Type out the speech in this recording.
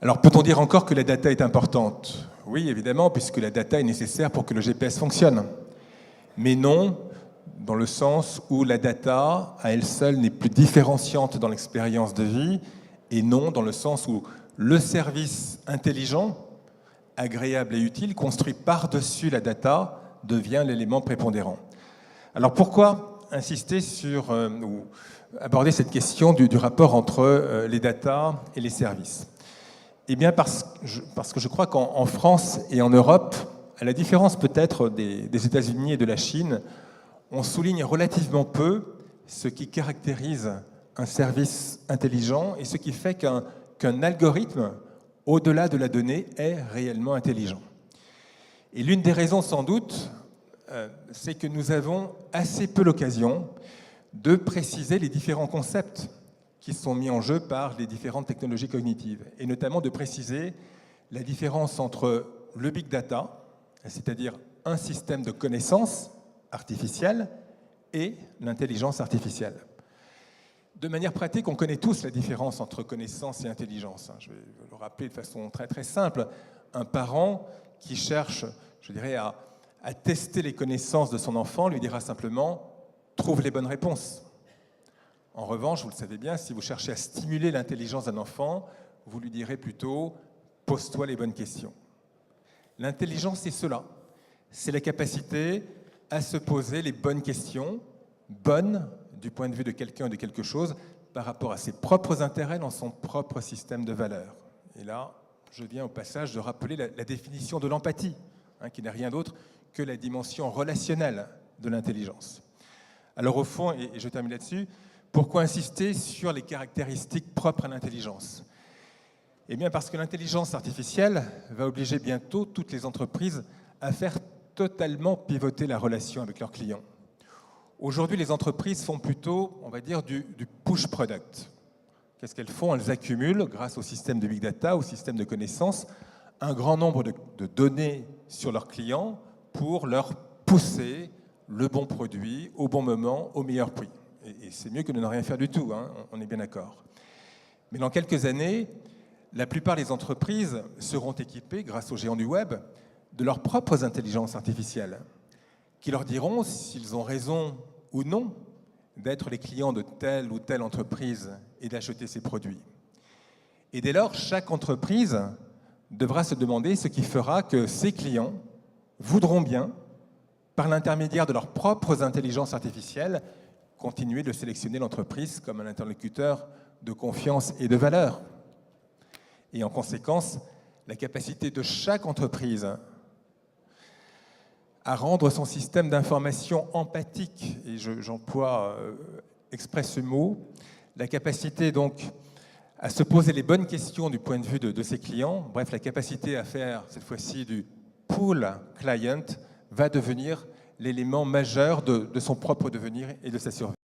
Alors, peut-on dire encore que la data est importante? Oui, évidemment, puisque la data est nécessaire pour que le GPS fonctionne. Mais non, dans le sens où la data, à elle seule, n'est plus différenciante dans l'expérience de vie, et non dans le sens où le service intelligent, agréable et utile, construit par-dessus la data, devient l'élément prépondérant. Alors pourquoi insister sur, ou aborder cette question du rapport entre les data et les services? Eh bien parce que je crois qu'en France et en Europe, à la différence peut-être des États-Unis et de la Chine, on souligne relativement peu ce qui caractérise un service intelligent et ce qui fait qu'un algorithme, au-delà de la donnée, est réellement intelligent. Et l'une des raisons, sans doute, c'est que nous avons assez peu l'occasion de préciser les différents concepts qui sont mis en jeu par les différentes technologies cognitives, et notamment de préciser la différence entre le big data, c'est-à-dire un système de connaissances artificielles, et l'intelligence artificielle. De manière pratique, on connaît tous la différence entre connaissance et intelligence. Je vais le rappeler de façon très très simple. Un parent qui cherche, je dirais, à tester les connaissances de son enfant lui dira simplement « trouve les bonnes réponses ». En revanche, vous le savez bien, si vous cherchez à stimuler l'intelligence d'un enfant, vous lui direz plutôt « pose-toi les bonnes questions ». L'intelligence, c'est cela. C'est la capacité à se poser les bonnes questions, bonnes du point de vue de quelqu'un ou de quelque chose, par rapport à ses propres intérêts dans son propre système de valeurs. Et là, je viens au passage de rappeler la définition de l'empathie, qui n'est rien d'autre que la dimension relationnelle de l'intelligence. Alors au fond, et je termine là-dessus, pourquoi insister sur les caractéristiques propres à l'intelligence? Eh bien parce que l'intelligence artificielle va obliger bientôt toutes les entreprises à faire totalement pivoter la relation avec leurs clients. Aujourd'hui, les entreprises font plutôt, on va dire, du push product. Qu'est-ce qu'elles font? Elles accumulent, grâce au système de big data, au système de connaissances, un grand nombre de données sur leurs clients pour leur pousser le bon produit au bon moment, au meilleur prix. Et c'est mieux que de ne rien faire du tout, on est bien d'accord. Mais dans quelques années, la plupart des entreprises seront équipées, grâce aux géants du web, de leurs propres intelligences artificielles, qui leur diront s'ils ont raison ou non d'être les clients de telle ou telle entreprise et d'acheter ces produits. Et dès lors, chaque entreprise devra se demander ce qui fera que ses clients voudront bien, par l'intermédiaire de leurs propres intelligences artificielles, continuer de sélectionner l'entreprise comme un interlocuteur de confiance et de valeur. Et en conséquence, la capacité de chaque entreprise à rendre son système d'information empathique, et j'emploie exprès ce mot, la capacité donc à se poser les bonnes questions du point de vue de ses clients, bref, la capacité à faire cette fois-ci du pool client va devenir l'élément majeur de son propre devenir et de sa survie.